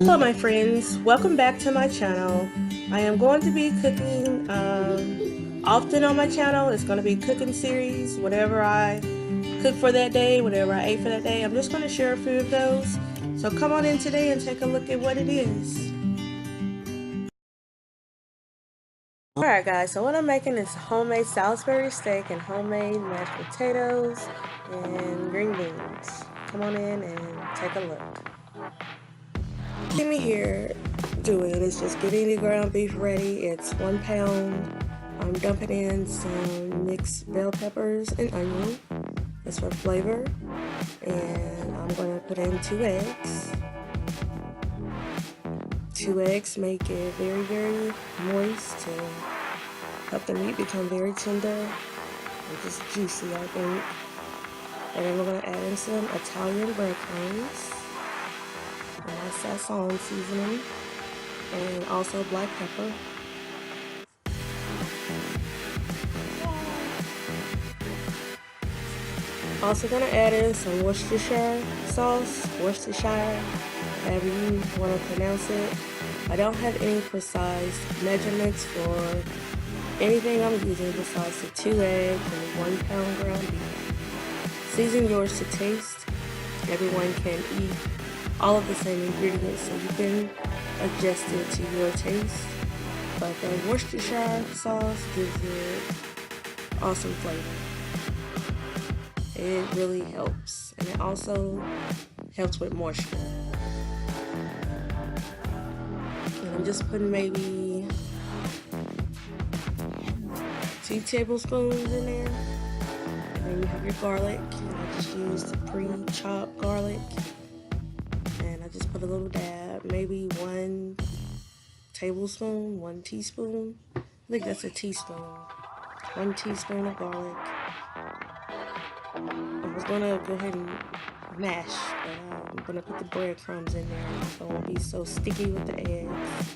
Hello my friends, welcome back to my channel. I am going to be cooking often on my channel. It's going to be a cooking series, whatever I cook for that day, whatever I ate for that day. I'm just going to share a few of those. So come on in today and take a look at what it is. Alright guys, so what I'm making is homemade Salisbury steak and homemade mashed potatoes and green beans. Come on in and take a look. See me here doing is just getting the ground beef ready. It's 1 pound. I'm dumping in some mixed bell peppers and onion. It's for flavor. And I'm going to put in 2 eggs. 2 eggs make it very, very moist to help the meat become very tender and just juicy, I think. And then we're going to add in some Italian breadcrumbs. And that's sazon seasoning, and also black pepper. Also gonna add in some Worcestershire sauce, however you want to pronounce it. I don't have any precise measurements for anything I'm using besides the 2 eggs and 1 pound ground beef. Season yours to taste. Everyone can eat all of the same ingredients, so you can adjust it to your taste. But the Worcestershire sauce gives it awesome flavor. It really helps, and it also helps with moisture. And I'm just putting maybe 2 tablespoons in there. And then you have your garlic, and I just used pre-chopped garlic. Just put a little dab, maybe 1 tablespoon, 1 teaspoon. I think that's a teaspoon. 1 teaspoon of garlic. I was gonna go ahead and mash, but I'm gonna put the breadcrumbs in there so it won't be so sticky with the eggs.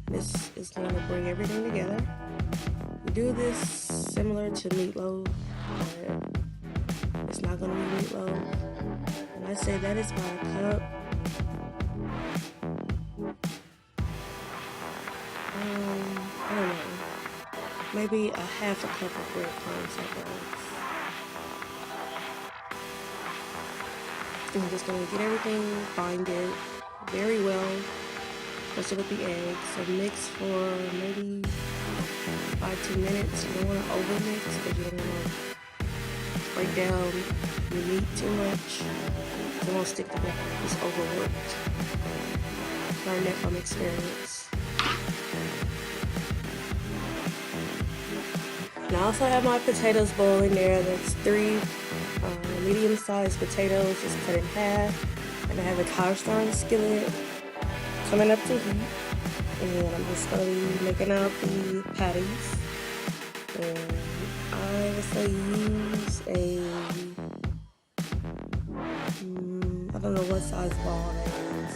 This is gonna bring everything together. We do this similar to meatloaf, but it's not gonna be meatloaf. And I say that is about a cup. I don't know, maybe a half a cup of breadcrumbs at once. I'm just going to get everything binded very well, especially with the eggs. So mix for maybe 5-10 minutes. You don't want to over mix because you don't want to break down your meat too much. It won't stick together. It's overworked. Learn that from experience. And I also have my potatoes boiling there. That's 3 medium-sized potatoes just cut in half. And I have a cast iron skillet coming up to heat. And I'm just going to be making out the patties. And I would say use a, I don't know what size ball that is.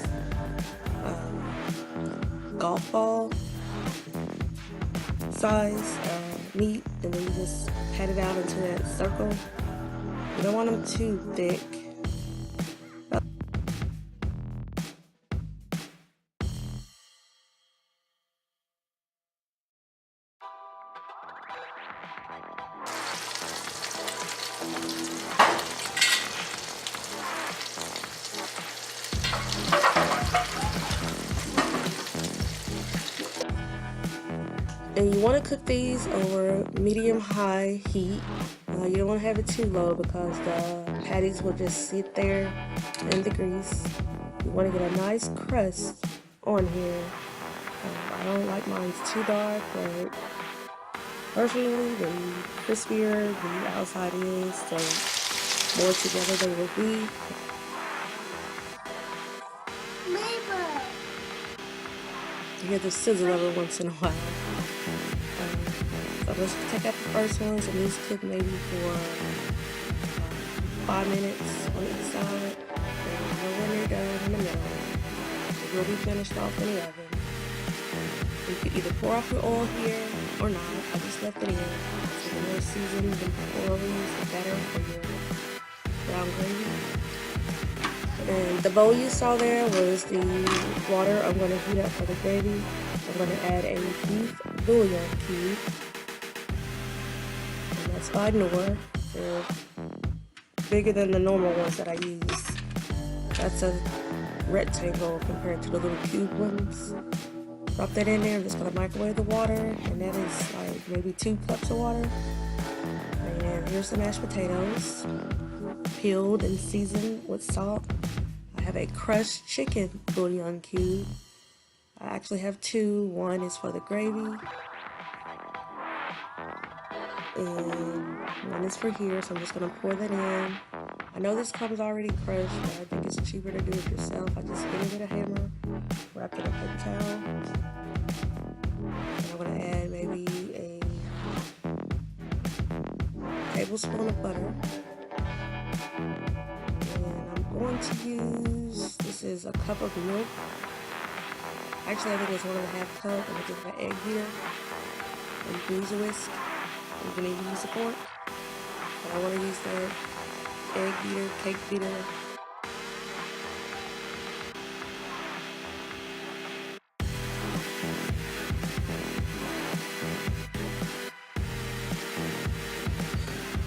Golf ball size meat, and then you just pat it out into that circle. You don't want them too thick. And you want to cook these over medium-high heat. You don't want to have it too low because the patties will just sit there in the grease. You want to get a nice crust on here. I don't like mine too dark, but personally, the crispier the outside is, the more together they will be. You hear the sizzle every once in a while. So let's take out the first ones and these cook maybe for 5 minutes on each side. And when they're done in the middle, it will be finished off in the oven. You can either pour off your oil here or not. I just left it in. So the more seasoned and pour over the better for your brown gravy. And the bowl you saw there was the water I'm going to heat up for the gravy. I'm going to add a beef bouillon cube. And that's by Knorr. They're bigger than the normal ones that I use. That's a rectangle compared to the little cube ones. Drop that in there. I'm just going to microwave the water. And that is like maybe 2 cups of water. And here's the mashed potatoes. Peeled and seasoned with salt. I have a crushed chicken bouillon cube. I actually have 2. One is for the gravy, and one is for here, so I'm just going to pour that in. I know this comes already crushed, but I think it's cheaper to do it yourself. I just hit it with a hammer, wrap it in a paper towel, and I'm going to add maybe a tablespoon of butter. I'm going to use, this is a cup of milk. Actually, I think it's 1.5 cups, and I just have an egg beater and bruise a whisk. I'm going to use a fork, but I want to use the egg beater, cake beater.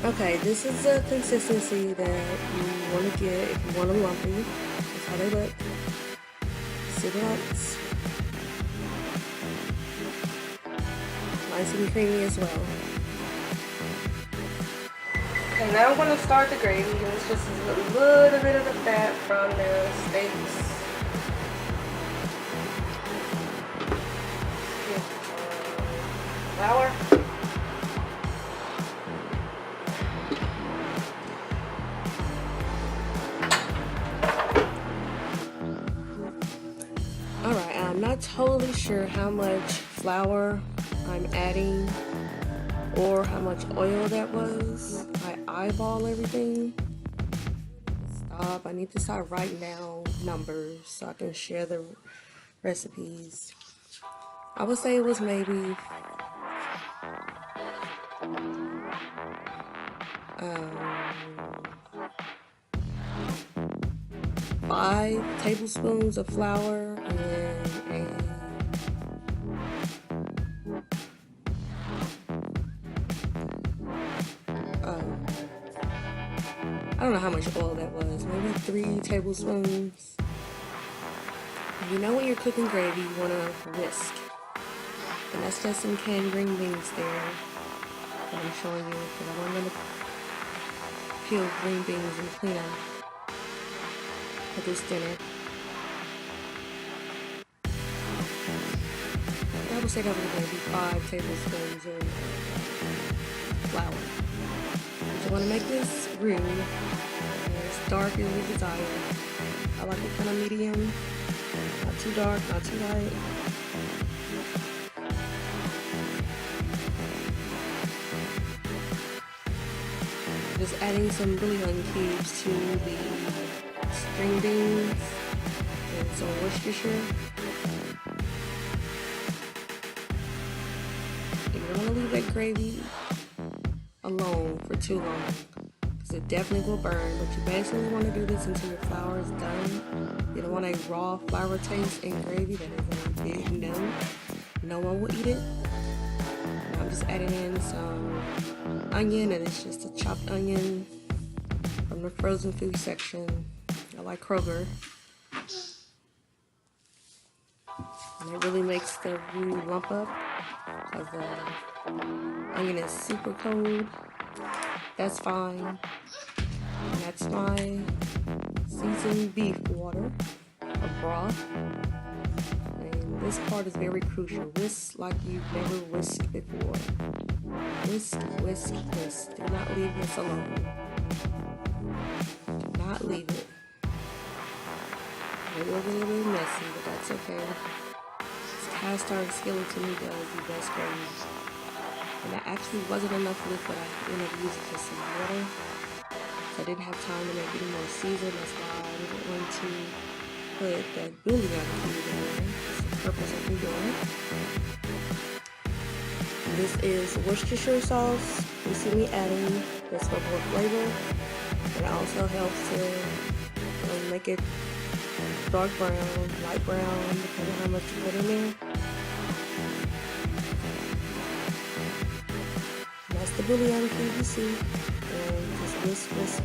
Okay, this is the consistency that you want to get if you want a lumpy. That's how they look. Cigarettes. Nice and creamy as well. Okay, now I'm going to start the gravy. It's just a little bit of the fat from the steaks. Flour. Alright, I'm not totally sure how much flour I'm adding or how much oil that was. I eyeball everything. Stop. I need to start writing down numbers so I can share the recipes. I would say it was maybe 5 tablespoons of flour and I don't know how much oil that was, maybe 3 tablespoons. You know when you're cooking gravy, you want to whisk. And that's just some canned green beans there that I'm showing you, because I'm going to peel green beans and clean them for this dinner. I would say that was going to be 5 tablespoons of flour. So I want to make this roux as dark as you desire. I like it kind of medium, not too dark, not too light. Just adding some bouillon cubes to the string beans and some Worcestershire. You don't want to leave that gravy alone for too long, because it definitely will burn. But you basically want to do this until your flour is done. You don't want a raw flour taste in gravy. That is a big no. No one will eat it. And I'm just adding in some onion, and it's just a chopped onion from the frozen food section. I like Kroger. And it really makes the roux lump up, because the onion is super cold. That's fine. And that's my seasoned beef water, or broth. And this part is very crucial. Whisk like you've never whisked before. Whisk, whisk, whisk. Do not leave this alone. Do not leave it. It will be a little messy, but that's okay. This cast iron skillet to me does the best gravy. And that actually wasn't enough liquid. I ended up using just some water. So I didn't have time to make any more season. That's why I didn't want to put that bouillon cube in there. That's the purpose of me doing it. This is Worcestershire sauce. You see me adding this for more flavor. It also helps to make it dark brown, light brown, depending on how much you put in there. That's the bouillon PVC, and just whisk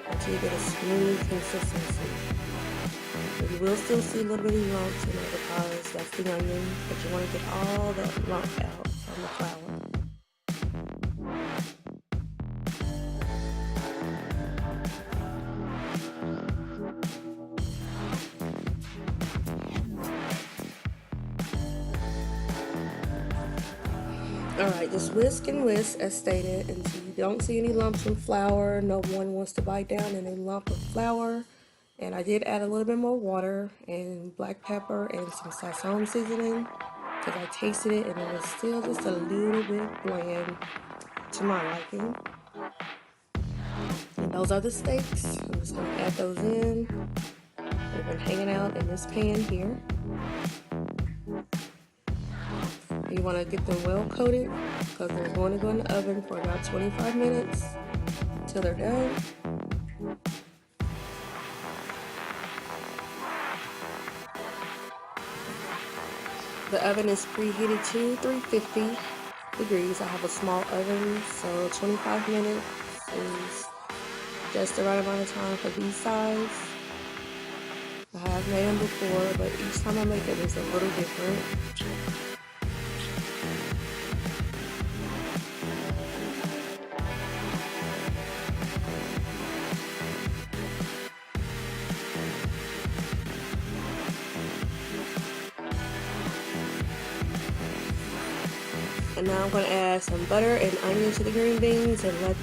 until you get a smooth consistency. But you will still see a little bit of lumps in there because that's the onion, but you want to get all that lump out from the flour. Alright, just whisk and whisk as stated until you don't see any lumps in flour. No one wants to bite down in a lump of flour. And I did add a little bit more water and black pepper and some sazon seasoning because I tasted it and it was still just a little bit bland to my liking. And those are the steaks. I'm just going to add those in. They've been hanging out in this pan here. You want to get them well coated because they're going to go in the oven for about 25 minutes till they're done. The oven is preheated to 350 degrees. I have a small oven, so 25 minutes is just the right amount of time for these size. I have made them before, but each time I make it is a little different. And now I'm going to add some butter and onion to the green beans and let it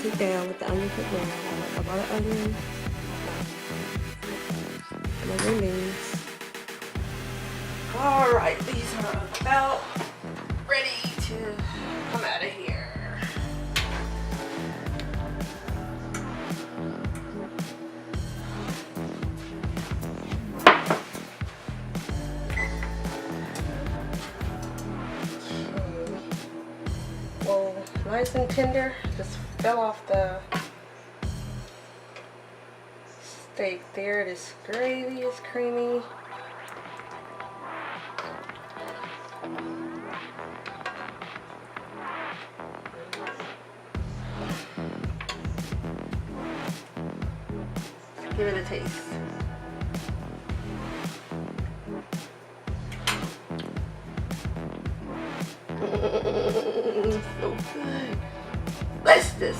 cook down, let the onion cook down. I like a lot of onion and the green beans. Alright, these are about ready to come out of here. Well, nice and tender, just fell off the steak there. This gravy is creamy. Give it a taste. So good. Bless this.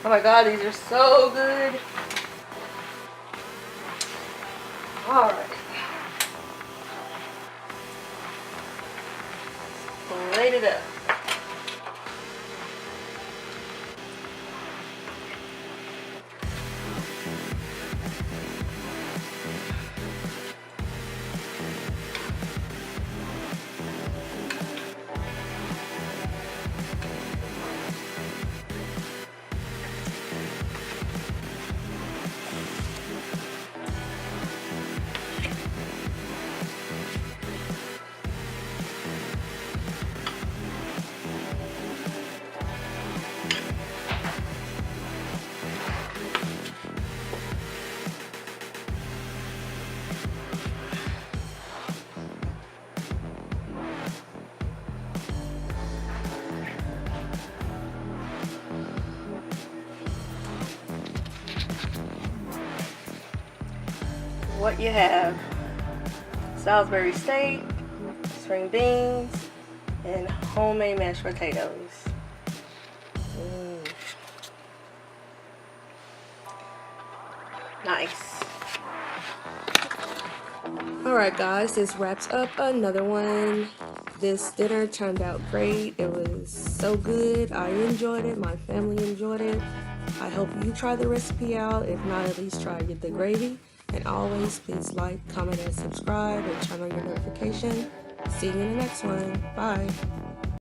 Oh my god, these are so good. Alright. Plate it up. What you have: Salisbury steak, string beans, and homemade mashed potatoes. Nice. Alright guys, this wraps up another one. This dinner turned out great. It was so good. I enjoyed it. My family enjoyed it. I hope you try the recipe out. If not, at least try the gravy. And always, please like, comment, and subscribe, and turn on your notification. See you in the next one. Bye.